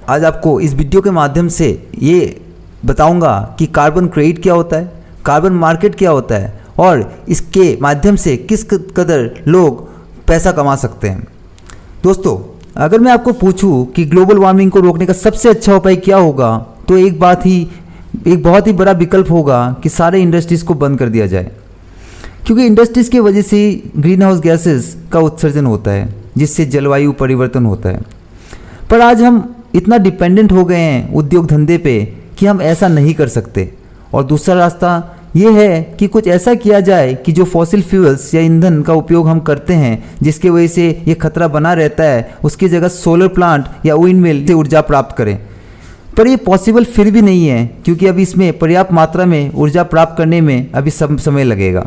आज आपको इस वीडियो के माध्यम से ये बताऊंगा कि कार्बन क्रेडिट क्या होता है, कार्बन मार्केट क्या होता है और इसके माध्यम से किस कदर लोग पैसा कमा सकते हैं। दोस्तों, अगर मैं आपको पूछूं कि ग्लोबल वार्मिंग को रोकने का सबसे अच्छा उपाय क्या होगा, तो एक बहुत ही बड़ा विकल्प होगा कि सारे इंडस्ट्रीज़ को बंद कर दिया जाए, क्योंकि इंडस्ट्रीज़ की वजह से ग्रीन हाउस गैसेस का उत्सर्जन होता है, जिससे जलवायु परिवर्तन होता है। पर आज हम इतना डिपेंडेंट हो गए हैं उद्योग धंधे पे कि हम ऐसा नहीं कर सकते। और दूसरा रास्ता ये है कि कुछ ऐसा किया जाए कि जो फॉसिल फ्यूल्स या ईंधन का उपयोग हम करते हैं, जिसके वजह से ये खतरा बना रहता है, उसकी जगह सोलर प्लांट या विंड मिल से ऊर्जा प्राप्त करें। पर ये पॉसिबल फिर भी नहीं है, क्योंकि अभी इसमें पर्याप्त मात्रा में ऊर्जा प्राप्त करने में अभी समय लगेगा।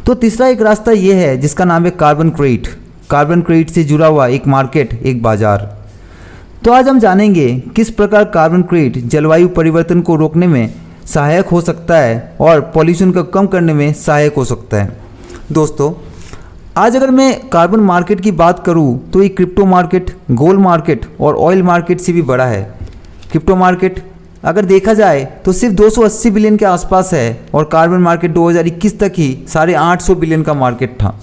तो तीसरा एक रास्ता ये है जिसका नाम है कार्बन क्रेडिट। कार्बन क्रेडिट से जुड़ा हुआ एक मार्केट, एक बाजार। तो आज हम जानेंगे किस प्रकार कार्बन क्रेडिट जलवायु परिवर्तन को रोकने में सहायक हो सकता है और पॉल्यूशन को कम करने में सहायक हो सकता है। दोस्तों, आज अगर मैं कार्बन मार्केट की बात करूं तो ये क्रिप्टो मार्केट, गोल्ड मार्केट और ऑयल मार्केट से भी बड़ा है। क्रिप्टो मार्केट अगर देखा जाए तो सिर्फ 280 बिलियन के आसपास है और कार्बन मार्केट 2021 तक ही 850 बिलियन का मार्केट था।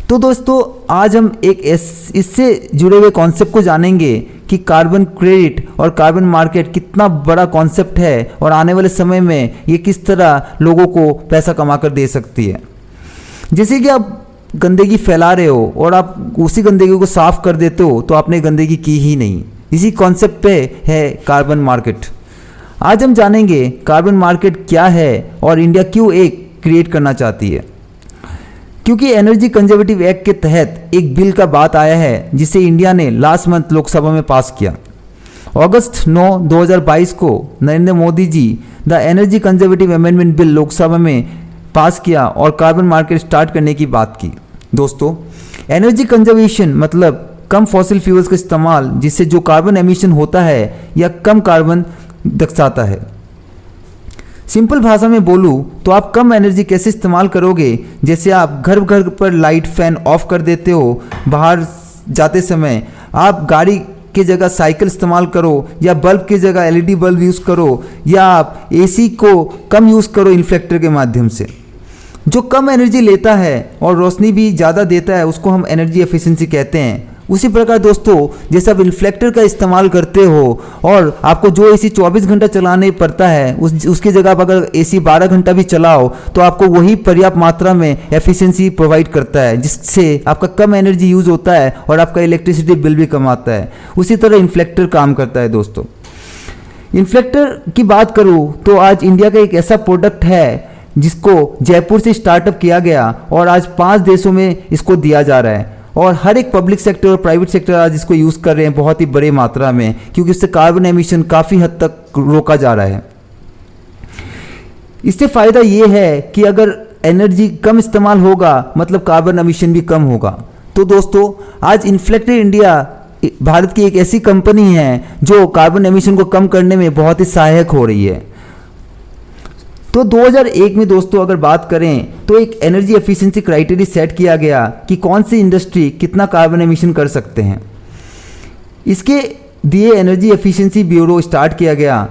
तो दोस्तों, आज हम एक इससे जुड़े हुए कॉन्सेप्ट को जानेंगे कि कार्बन क्रेडिट और कार्बन मार्केट कितना बड़ा कॉन्सेप्ट है और आने वाले समय में ये किस तरह लोगों को पैसा कमा कर दे सकती है। जैसे कि आप गंदगी फैला रहे हो और आप उसी गंदगी को साफ कर देते हो, तो आपने गंदगी की ही नहीं। इसी कॉन्सेप्ट पे है कार्बन मार्केट। आज हम जानेंगे कार्बन मार्केट क्या है और इंडिया क्यों एक क्रिएट करना चाहती है। क्योंकि एनर्जी कंजर्वेटिव एक्ट के तहत एक बिल का बात आया है जिसे इंडिया ने लास्ट मंथ लोकसभा में पास किया। अगस्त 9, 2022 को Narendra Modi ji the energy conservative amendment bill Lok Sabha में पास किया और कार्बन मार्केट स्टार्ट करने की बात की। दोस्तों, एनर्जी कंजर्वेशन मतलब कम फॉसिल फ्यूल्स का इस्तेमाल, जिससे जो कार्बन एमिशन होता है या कम कार्बन दर्शाता है। सिंपल भाषा में बोलूँ तो आप कम एनर्जी कैसे इस्तेमाल करोगे। जैसे आप घर पर लाइट फैन ऑफ कर देते हो, बाहर जाते समय आप गाड़ी की जगह साइकिल इस्तेमाल करो, या बल्ब की जगह एलईडी बल्ब यूज़ करो, या आप एसी को कम यूज़ करो इन्फ्लेक्टर के माध्यम से। जो कम एनर्जी लेता है और रोशनी भी ज़्यादा देता है उसको हम एनर्जी एफिशिएंसी कहते हैं। उसी प्रकार दोस्तों, जैसे आप इन्फ्लेक्टर का इस्तेमाल करते हो और आपको जो एसी 24 घंटा चलाने पड़ता है उसकी जगह आप अगर एसी 12 घंटा भी चलाओ तो आपको वही पर्याप्त मात्रा में एफिशिएंसी प्रोवाइड करता है, जिससे आपका कम एनर्जी यूज़ होता है और आपका इलेक्ट्रिसिटी बिल भी कम आता है। उसी तरह इन्फ्लेक्टर काम करता है। दोस्तों, इन्फ्लेक्टर की बात करूँ तो आज इंडिया का एक ऐसा प्रोडक्ट है जिसको जयपुर से स्टार्टअप किया गया और आज 5 देशों में इसको दिया जा रहा है और हर एक पब्लिक सेक्टर और प्राइवेट सेक्टर आज इसको यूज़ कर रहे हैं बहुत ही बड़े मात्रा में, क्योंकि इससे कार्बन एमिशन काफ़ी हद तक रोका जा रहा है। इससे फ़ायदा ये है कि अगर एनर्जी कम इस्तेमाल होगा मतलब कार्बन एमिशन भी कम होगा। तो दोस्तों, आज इन्फ्लेक्टर इंडिया भारत की एक ऐसी कंपनी है जो कार्बन एमिशन को कम करने में बहुत ही सहायक हो रही है। तो 2001 में दोस्तों अगर बात करें तो एक एनर्जी एफिशिएंसी क्राइटेरिया सेट किया गया कि कौन सी इंडस्ट्री कितना कार्बन एमिशन कर सकते हैं। इसके दिए एनर्जी एफिशिएंसी ब्यूरो स्टार्ट किया गया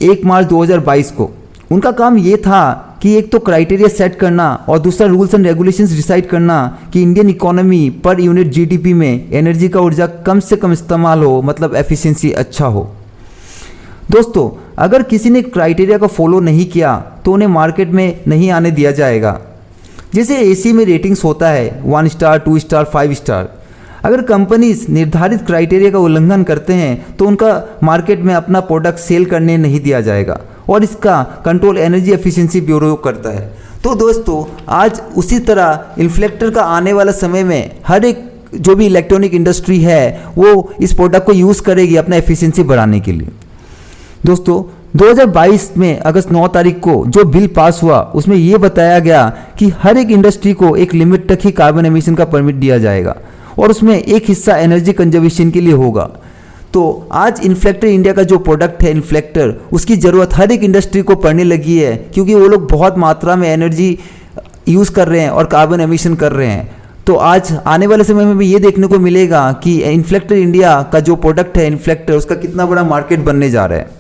1 मार्च 2022 को। उनका काम ये था कि एक तो क्राइटेरिया सेट करना और दूसरा रूल्स एंड रेगुलेशंस डिसाइड करना कि Indian economy per unit GDP में एनर्जी का ऊर्जा कम से कम इस्तेमाल हो, मतलब एफिशिएंसी अच्छा हो। दोस्तों, अगर किसी ने क्राइटेरिया को फॉलो नहीं किया तो उन्हें मार्केट में नहीं आने दिया जाएगा। जैसे एसी में रेटिंग्स होता है 1 स्टार, 2 स्टार, 5 स्टार। अगर कंपनीज निर्धारित क्राइटेरिया का उल्लंघन करते हैं तो उनका मार्केट में अपना प्रोडक्ट सेल करने नहीं दिया जाएगा और इसका कंट्रोल एनर्जी एफिशिएंसी ब्यूरो करता है। तो दोस्तों, आज उसी तरह इन्फ्लेक्टर का आने वाला समय में हर एक जो भी इलेक्ट्रॉनिक इंडस्ट्री है वो इस प्रोडक्ट को यूज़ करेगी अपना एफिशिएंसी बढ़ाने के लिए। दोस्तों, 2022 में अगस्त 9 तारीख को जो बिल पास हुआ उसमें ये बताया गया कि हर एक इंडस्ट्री को एक लिमिट तक ही कार्बन एमिशन का परमिट दिया जाएगा और उसमें एक हिस्सा एनर्जी कंजर्वेशन के लिए होगा। तो आज इन्फ्लेक्टर इंडिया का जो प्रोडक्ट है इन्फ्लेक्टर, उसकी ज़रूरत हर एक इंडस्ट्री को पड़ने लगी है, क्योंकि वो लोग बहुत मात्रा में एनर्जी यूज़ कर रहे हैं और कार्बन एमिशन कर रहे हैं। तो आज आने वाले समय में भी ये देखने को मिलेगा कि इन्फ्लेक्टर इंडिया का जो प्रोडक्ट है इन्फ्लेक्टर, उसका कितना बड़ा मार्केट बनने जा रहा है।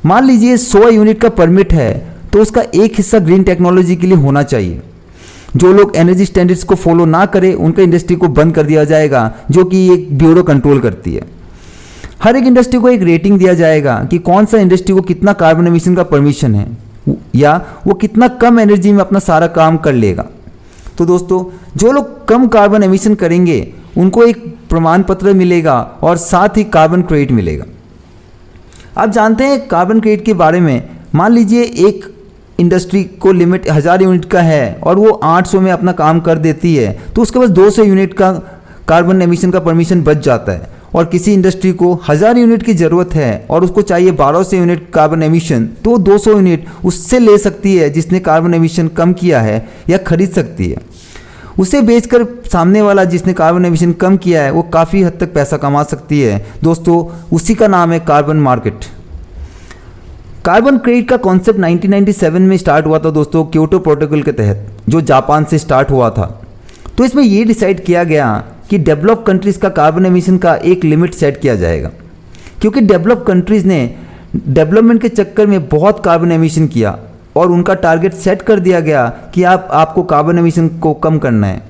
मान लीजिए 100 यूनिट का परमिट है तो उसका एक हिस्सा ग्रीन टेक्नोलॉजी के लिए होना चाहिए। जो लोग एनर्जी स्टैंडर्ड्स को फॉलो ना करें उनका इंडस्ट्री को बंद कर दिया जाएगा, जो कि एक ब्यूरो कंट्रोल करती है। हर एक इंडस्ट्री को एक रेटिंग दिया जाएगा कि कौन सा इंडस्ट्री को कितना कार्बन एमिशन का परमिशन है या वो कितना कम एनर्जी में अपना सारा काम कर लेगा। तो दोस्तों, जो लोग कम कार्बन एमिशन करेंगे उनको एक प्रमाण पत्र मिलेगा और साथ ही कार्बन क्रेडिट मिलेगा। आप जानते हैं कार्बन क्रेडिट के बारे में। मान लीजिए एक इंडस्ट्री को लिमिट 1000 यूनिट का है और वो 800 में अपना काम कर देती है, तो उसके पास 200 यूनिट का कार्बन एमिशन का परमिशन बच जाता है। और किसी इंडस्ट्री को 1000 यूनिट की ज़रूरत है और उसको चाहिए 1200 यूनिट कार्बन एमिशन, तो 200 यूनिट उससे ले सकती है जिसने कार्बन एमिशन कम किया है, या खरीद सकती है। उसे बेचकर सामने वाला जिसने कार्बन एमिशन कम किया है वो काफ़ी हद तक पैसा कमा सकती है। दोस्तों, उसी का नाम है कार्बन मार्केट। कार्बन क्रेडिट का कॉन्सेप्ट 1997 में स्टार्ट हुआ था दोस्तों, क्योटो प्रोटोकॉल के तहत, जो जापान से स्टार्ट हुआ था। तो इसमें ये डिसाइड किया गया कि डेवलप कंट्रीज़ का कार्बन एमिशन का एक लिमिट सेट किया जाएगा, क्योंकि डेवलप कंट्रीज़ ने डेवलपमेंट के चक्कर में बहुत कार्बन एमिशन किया और उनका टारगेट सेट कर दिया गया कि आपको कार्बन एमिशन को कम करना है।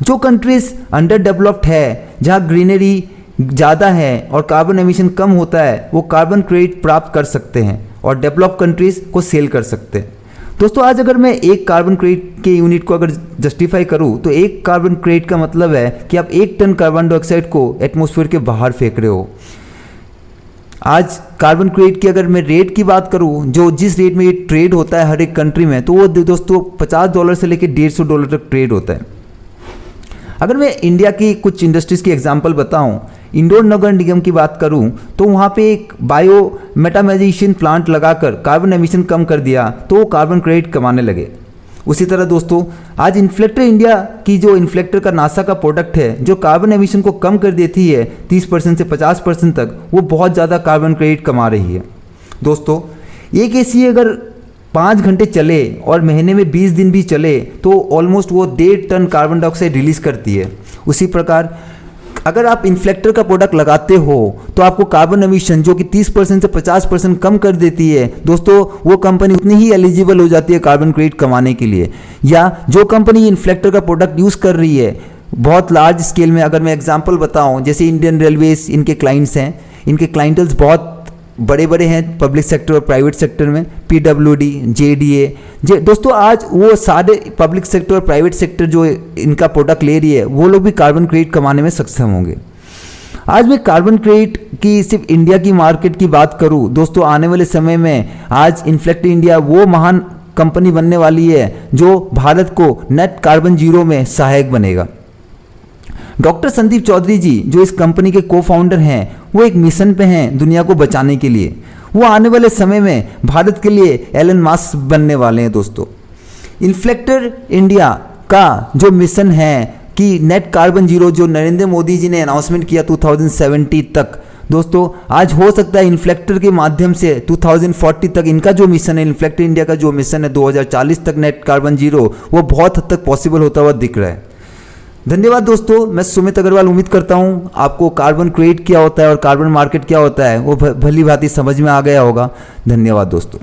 जो कंट्रीज़ अंडर डेवलप्ड है, जहाँ ग्रीनरी ज़्यादा है और कार्बन एमिशन कम होता है, वो कार्बन क्रेडिट प्राप्त कर सकते हैं और डेवलप कंट्रीज़ को सेल कर सकते हैं। दोस्तों, आज अगर मैं एक कार्बन क्रेडिट के यूनिट को अगर जस्टिफाई करूं तो एक कार्बन क्रेडिट का मतलब है कि आप 1 टन कार्बन डाइऑक्साइड को एटमॉस्फेयर के बाहर फेंक रहे हो। आज कार्बन क्रेडिट की अगर मैं रेट की बात करूं, जो जिस रेट में ये ट्रेड होता है हर एक कंट्री में, तो वो दोस्तों $50 से लेकर $150 तक ट्रेड होता है। अगर मैं इंडिया की कुछ इंडस्ट्रीज़ की एग्जांपल बताऊं, इंदौर नगर निगम की बात करूं, तो वहाँ पे एक बायो मेटामाइजेशन प्लांट लगाकर कार्बन एमिशन कम कर दिया तो वो कार्बन क्रेडिट कमाने लगे। उसी तरह दोस्तों, आज इन्फ्लेक्टर इंडिया की जो इन्फ्लेक्टर का नासा का प्रोडक्ट है, जो कार्बन एमिशन को कम कर देती है 30% से 50% तक, वो बहुत ज़्यादा कार्बन क्रेडिट कमा रही है। दोस्तों, एक एसी अगर 5 घंटे चले और महीने में 20 दिन भी चले तो ऑलमोस्ट वो 1.5 टन कार्बन डाइऑक्साइड रिलीज़ करती है। उसी प्रकार अगर आप इन्फ्लेक्टर का प्रोडक्ट लगाते हो तो आपको कार्बन एमिशन जो कि 30% से 50% कम कर देती है, दोस्तों वो कंपनी उतनी ही एलिजिबल हो जाती है कार्बन क्रेडिट कमाने के लिए। या जो कंपनी इन्फ्लेक्टर का प्रोडक्ट यूज़ कर रही है बहुत लार्ज स्केल में, अगर मैं एग्जांपल बताऊं, जैसे इंडियन रेलवेज इनके क्लाइंट्स हैं, इनके क्लाइंटल्स बहुत बड़े बड़े हैं पब्लिक सेक्टर और प्राइवेट सेक्टर में, PWD, JDA। दोस्तों, आज वो सारे पब्लिक सेक्टर और प्राइवेट सेक्टर जो इनका प्रोडक्ट ले रही है, वो लोग भी कार्बन क्रेडिट कमाने में सक्षम होंगे। आज मैं कार्बन क्रेडिट की सिर्फ इंडिया की मार्केट की बात करूं, दोस्तों आने वाले समय में आज इन्फ्लेक्टर इंडिया वो महान कंपनी बनने वाली है जो भारत को नेट कार्बन जीरो में सहायक बनेगा। डॉक्टर संदीप चौधरी जी जो इस कंपनी के को फाउंडर हैं, वो एक मिशन पे हैं दुनिया को बचाने के लिए। वो आने वाले समय में भारत के लिए एलन मास्क बनने वाले हैं। दोस्तों, इन्फ्लेक्टर इंडिया का जो मिशन है कि नेट कार्बन जीरो, जो नरेंद्र मोदी जी ने अनाउंसमेंट किया 2070 तक, दोस्तों आज हो सकता है इन्फ्लेक्टर के माध्यम से 2040 तक इनका जो मिशन है, इन्फ्लेक्टर इंडिया का जो मिशन है 2040 तक नेट कार्बन जीरो, वो बहुत हद तक पॉसिबल होता हुआ दिख रहा है। धन्यवाद दोस्तों, मैं सुमित अग्रवाल उम्मीद करता हूँ आपको कार्बन क्रेडिट क्या होता है और कार्बन मार्केट क्या होता है वो भली भांति समझ में आ गया होगा। धन्यवाद दोस्तों।